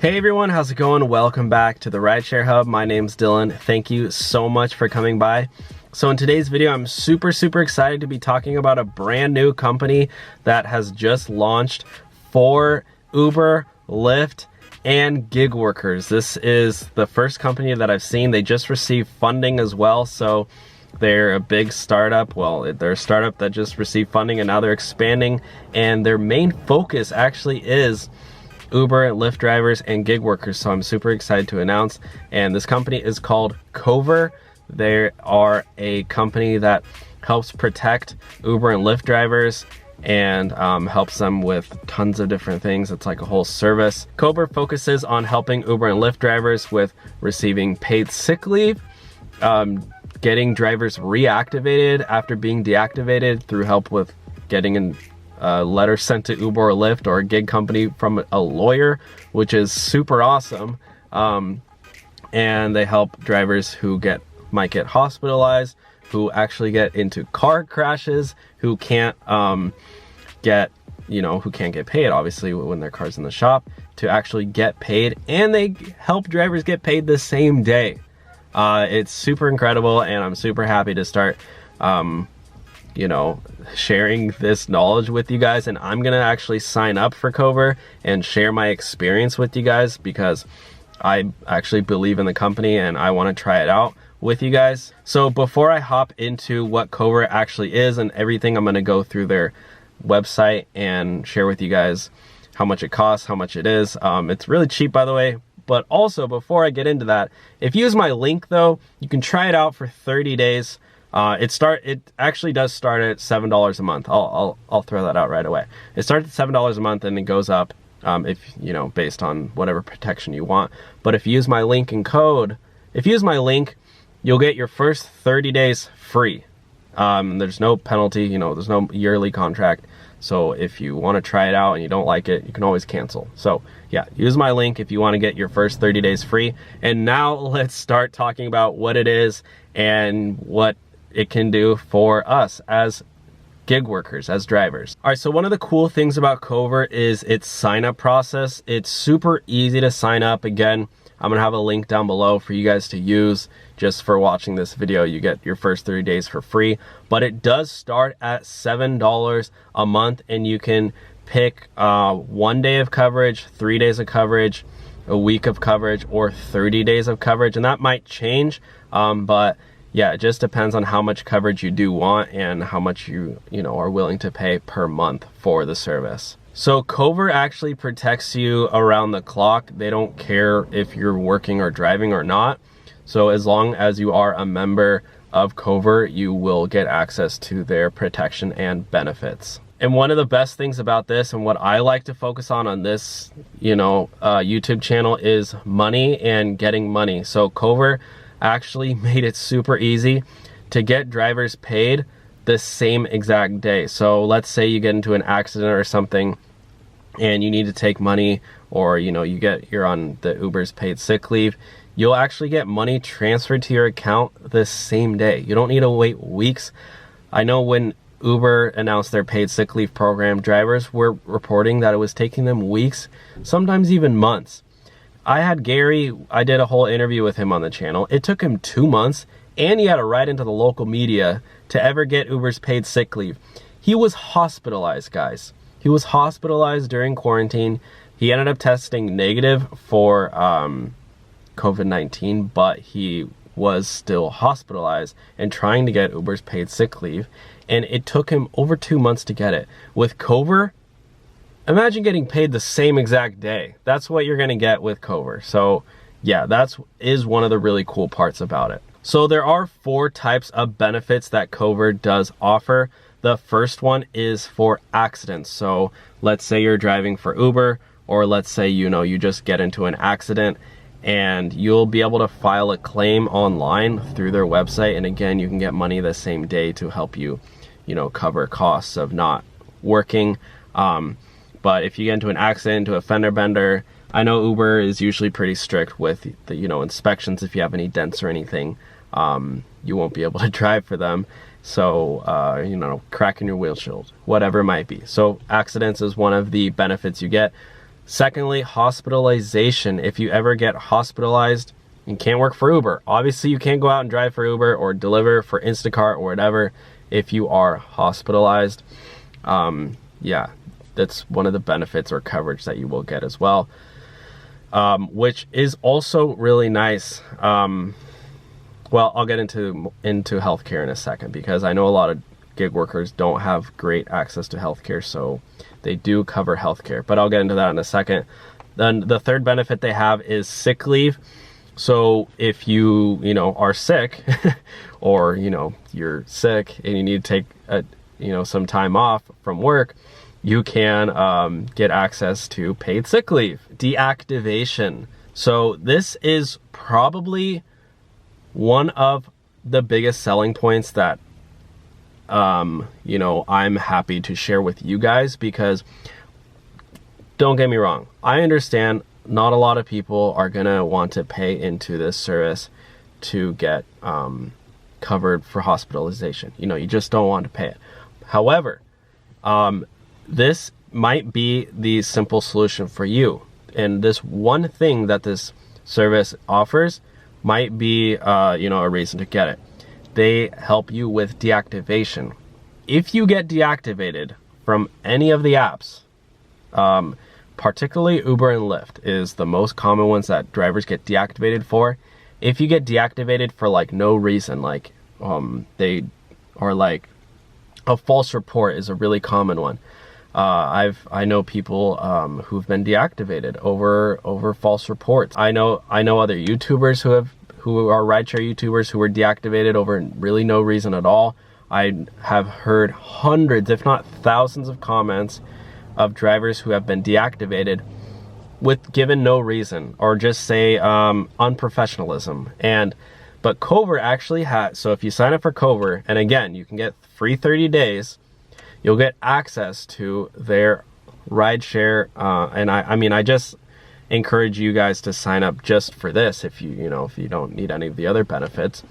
Hey everyone, how's it going? Welcome back to the Rideshare Hub. My name's Dylan. Thank you so much for coming by. So in today's video, I'm super excited to be talking about a brand new company that has just launched for Uber, Lyft, and gig workers. This is the first company that I've seen. They just received funding as well, so they're a big startup. Well, they're a startup that just received funding and now they're expanding, and their main focus actually is Uber, Lyft drivers, and gig workers. So I'm super excited to announce, and this company is called Cover. They are a company that helps protect Uber and Lyft drivers and helps them with tons of different things. It's like a whole service. Cover focuses on helping Uber and Lyft drivers with receiving paid sick leave, getting drivers reactivated after being deactivated through help with getting a letter sent to Uber or Lyft or a gig company from a lawyer, which is super awesome. And they help drivers who might get hospitalized, who actually get into car crashes, who can't get paid, obviously, when their car's in the shop, to actually get paid. And they help drivers get paid the same day. It's super incredible, and I'm super happy to start sharing this knowledge with you guys. And I'm gonna actually sign up for Cover and share my experience with you guys because I actually believe in the company and I want to try it out with you guys. So before I hop into what Cover actually is and everything, I'm gonna go through their website and share with you guys how much it costs, how much it is. It's really cheap, by the way. But also, before I get into that, if you use my link though, you can try it out for 30 days. It actually does start at $7 a month. I'll throw that out right away. It starts at $7 a month and it goes up based on whatever protection you want. But if you use my link and code, you'll get your first 30 days free. There's no penalty, there's no yearly contract. So if you want to try it out and you don't like it, you can always cancel. So yeah, use my link if you want to get your first 30 days free. And now let's start talking about what it is and what it can do for us as gig workers, as drivers. All right, so one of the cool things about Cover is its sign-up process. It's super easy to sign up. Again, I'm gonna have a link down below for you guys to use just for watching this video. You get your first 30 days for free, but it does start at $7 a month, and you can pick 1 day of coverage, 3 days of coverage, a week of coverage, or 30 days of coverage, and that might change, but yeah, it just depends on how much coverage you do want and how much you are willing to pay per month for the service. So Cover actually protects you around the clock. They don't care if you're working or driving or not. So as long as you are a member of Cover, you will get access to their protection and benefits. And one of the best things about this, and what I like to focus on this, YouTube channel, is money and getting money. So Cover actually made it super easy to get drivers paid the same exact day. So let's say you get into an accident or something and you need to take money, or you're on the Uber's paid sick leave, you'll actually get money transferred to your account the same day. You don't need to wait weeks. I know when Uber announced their paid sick leave program, drivers were reporting that it was taking them weeks, sometimes even months. I had Gary, I did a whole interview with him on the channel. It took him 2 months, and he had to write into the local media to ever get Uber's paid sick leave. He was hospitalized, guys. He was hospitalized during quarantine. He ended up testing negative for COVID-19, but he was still hospitalized and trying to get Uber's paid sick leave. And it took him over 2 months to get it. With Cover, imagine getting paid the same exact day. That's what you're gonna get with Cover. So yeah, that is one of the really cool parts about it. So there are 4 types of benefits that Cover does offer. The first one is for accidents. So let's say you're driving for Uber, or let's say you just get into an accident, and you'll be able to file a claim online through their website. And again, you can get money the same day to help you, cover costs of not working. But if you get into an accident, to a fender bender, I know Uber is usually pretty strict with the inspections. If you have any dents or anything, you won't be able to drive for them. So, cracking your windshield, whatever it might be. So accidents is one of the benefits you get. Secondly, hospitalization. If you ever get hospitalized, you can't work for Uber. Obviously, you can't go out and drive for Uber or deliver for Instacart or whatever if you are hospitalized. Yeah, that's one of the benefits or coverage that you will get as well, which is also really nice. Well, I'll get into healthcare in a second, because I know a lot of gig workers don't have great access to healthcare, so they do cover healthcare, but I'll get into that in a second. Then the third benefit they have is sick leave. So if you are sick or you're sick and you need to take some time off from work, you can get access to paid sick leave. Deactivation. So this is probably one of the biggest selling points that I'm happy to share with you guys, because don't get me wrong, I understand not a lot of people are gonna want to pay into this service to get covered for hospitalization. You just don't want to pay it. However, this might be the simple solution for you, and this one thing that this service offers might be a reason to get it. They help you with deactivation. If you get deactivated from any of the apps, particularly Uber and Lyft is the most common ones that drivers get deactivated for. If you get deactivated for like no reason, like they are like a false report is a really common one. I know people who've been deactivated over false reports. I know other YouTubers who are rideshare YouTubers who were deactivated over really no reason at all. I have heard hundreds, if not thousands, of comments of drivers who have been deactivated with given no reason, or just say unprofessionalism. But Cover actually has, so if you sign up for Cover, and again, you can get free 30 days, you'll get access to their rideshare. And I just encourage you guys to sign up just for this. If you don't need any of the other benefits,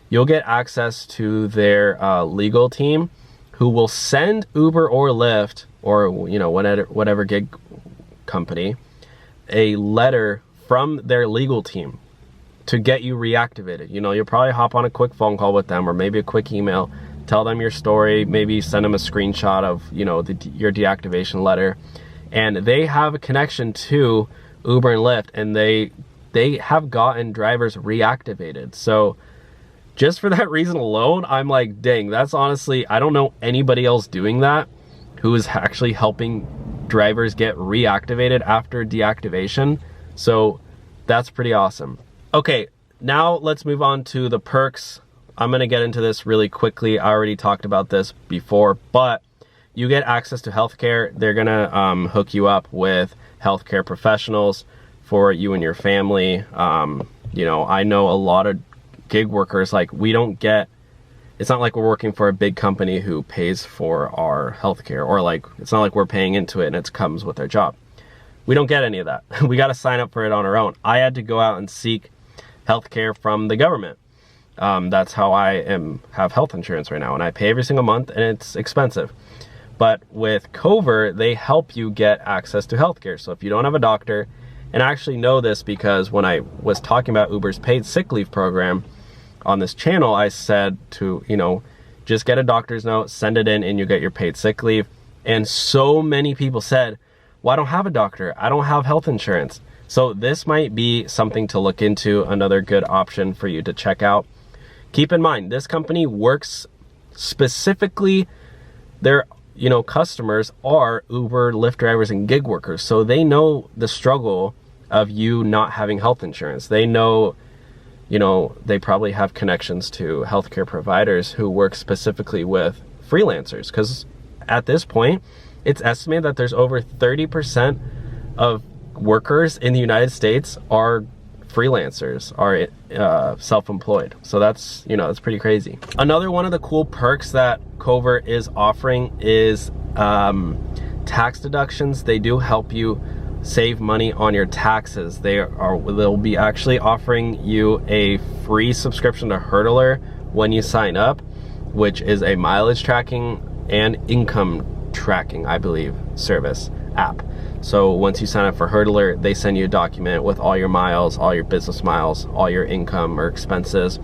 you'll get access to their legal team, who will send Uber or Lyft or whatever gig company a letter from their legal team to get you reactivated. You'll probably hop on a quick phone call with them, or maybe a quick email, tell them your story, maybe send them a screenshot of your deactivation letter, and they have a connection to Uber and Lyft, and they have gotten drivers reactivated. So just for that reason alone, I'm like, dang, that's honestly, I don't know anybody else doing that who is actually helping drivers get reactivated after deactivation. So that's pretty awesome. Okay, now let's move on to the perks. I'm gonna get into this really quickly. I already talked about this before, but you get access to healthcare. They're gonna hook you up with healthcare professionals for you and your family. I know a lot of gig workers, like it's not like we're working for a big company who pays for our healthcare, or like it's not like we're paying into it and it comes with our job. We don't get any of that. We got to sign up for it on our own. I had to go out and seek healthcare from the government. That's how I have health insurance right now, and I pay every single month, and it's expensive. But with Cover, they help you get access to healthcare. So if you don't have a doctor, and I actually know this because when I was talking about Uber's paid sick leave program on this channel, I said to, just get a doctor's note, send it in, and you get your paid sick leave. And so many people said, well, I don't have a doctor, I don't have health insurance. So this might be something to look into, another good option for you to check out. Keep in mind, this company works specifically, their customers are Uber, Lyft drivers, and gig workers. So they know the struggle of you not having health insurance. They know, they probably have connections to healthcare providers who work specifically with freelancers. Because at this point, it's estimated that there's over 30% of workers in the United States are freelancers, are self-employed. So that's pretty crazy. Another one of the cool perks that Cover is offering is tax deductions. They do help you save money on your taxes. They'll be actually offering you a free subscription to Hurdler when you sign up, which is a mileage tracking and income tracking, I believe, service app. So once you sign up for Hurdler, they send you a document with all your miles, all your business miles, all your income or expenses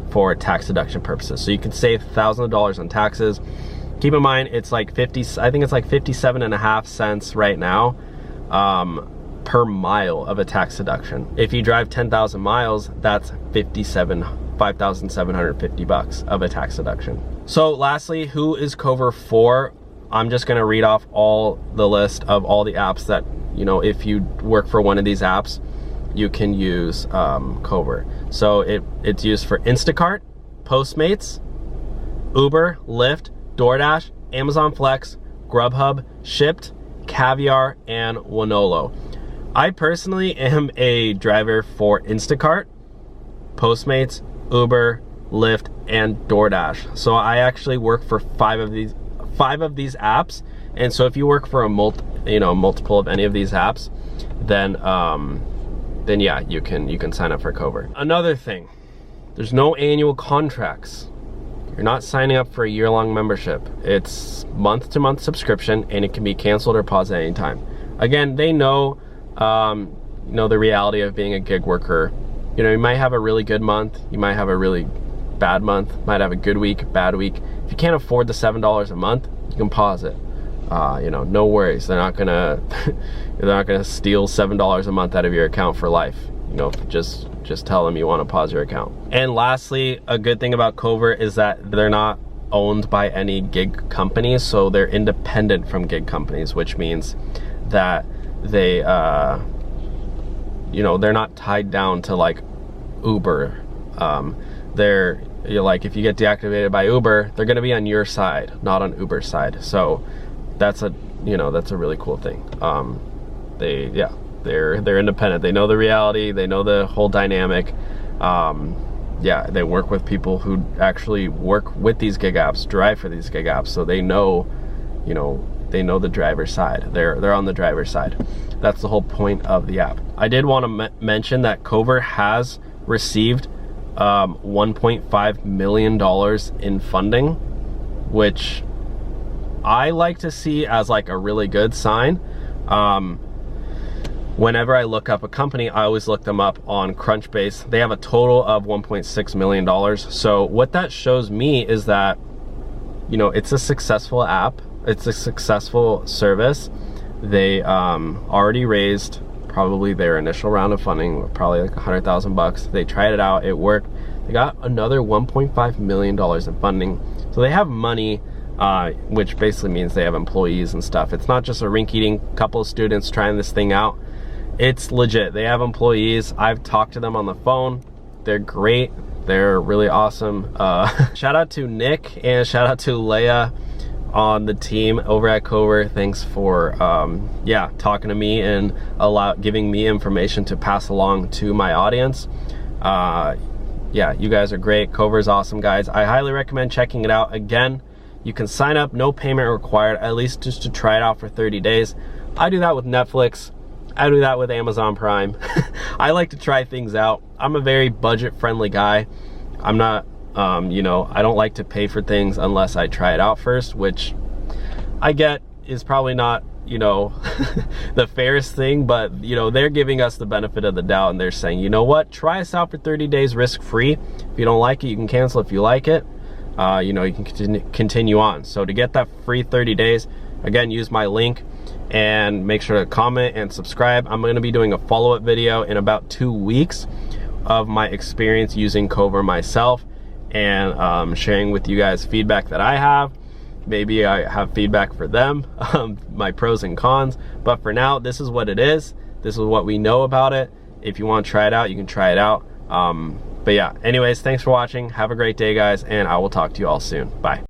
for tax deduction purposes. So you can save thousands of dollars on taxes. Keep in mind, it's like 57.5 cents right now per mile of a tax deduction. If you drive 10,000 miles, that's $5,750 of a tax deduction. So lastly, who is Cover for? I'm just gonna read off all the list of all the apps that, you know, if you work for one of these apps, you can use Cover. So it's used for Instacart, Postmates, Uber, Lyft, DoorDash, Amazon Flex, Grubhub, Shipt, Caviar, and Wonolo. I personally am a driver for Instacart, Postmates, Uber, Lyft, and DoorDash. So I actually work for five of these apps. And so if you work for a multiple of any of these apps, then yeah, you can sign up for Cover. Another thing, there's no annual contracts. You're not signing up for a year-long membership. It's month-to-month subscription, and it can be canceled or paused at any time. Again, they know the reality of being a gig worker. You know, you might have a really good month, you might have a really bad month, might have a good week, bad week. If you can't afford the $7 a month, you can pause it. You know, no worries. They're not gonna steal $7 a month out of your account for life. You know, just tell them you want to pause your account. And lastly, a good thing about Cover is that they're not owned by any gig companies, so they're independent from gig companies, which means that they they're not tied down to like Uber. Like if you get deactivated by Uber, they're gonna be on your side, not on Uber's side. So that's a really cool thing. They're independent. They know the reality. They know the whole dynamic. Yeah, they work with people who actually work with these gig apps, drive for these gig apps, so they know, they know the driver's side. They're on the driver's side. That's the whole point of the app. I did want to mention that Cover has received $1.5 million in funding, which I like to see as like a really good sign. Whenever I look up a company, I always look them up on Crunchbase. They have a total of $1.6 million. So what that shows me is that, it's a successful app. It's a successful service. They already raised probably their initial round of funding, probably like $100,000. They tried it out, it worked. They got another $1.5 million in funding. So they have money, which basically means they have employees and stuff. It's not just a rink-eating couple of students trying this thing out. It's legit. They have employees. I've talked to them on the phone. They're great. They're really awesome. Shout out to Nick and shout out to Leia on the team over at Cover. Thanks for talking to me and giving me information to pass along to my audience. Yeah, you guys are great. Cover is awesome, guys. I highly recommend checking it out. Again, you can sign up, no payment required, at least just to try it out for 30 days. I do that with Netflix. I do that with Amazon Prime. I like to try things out. I'm a very budget-friendly guy. I'm not, I don't like to pay for things unless I try it out first, which I get is probably not, the fairest thing, but, they're giving us the benefit of the doubt, and they're saying, you know what, try us out for 30 days risk-free. If you don't like it, you can cancel. If you like it, you can continue on. So to get that free 30 days, again, use my link and make sure to comment and subscribe. I'm going to be doing a follow-up video in about 2 weeks of my experience using Cover myself and sharing with you guys feedback that I have. Maybe I have feedback for them, my pros and cons. But for now, this is what it is. This is what we know about it. If you want to try it out, you can try it out. But yeah, anyways, thanks for watching. Have a great day, guys, and I will talk to you all soon. Bye.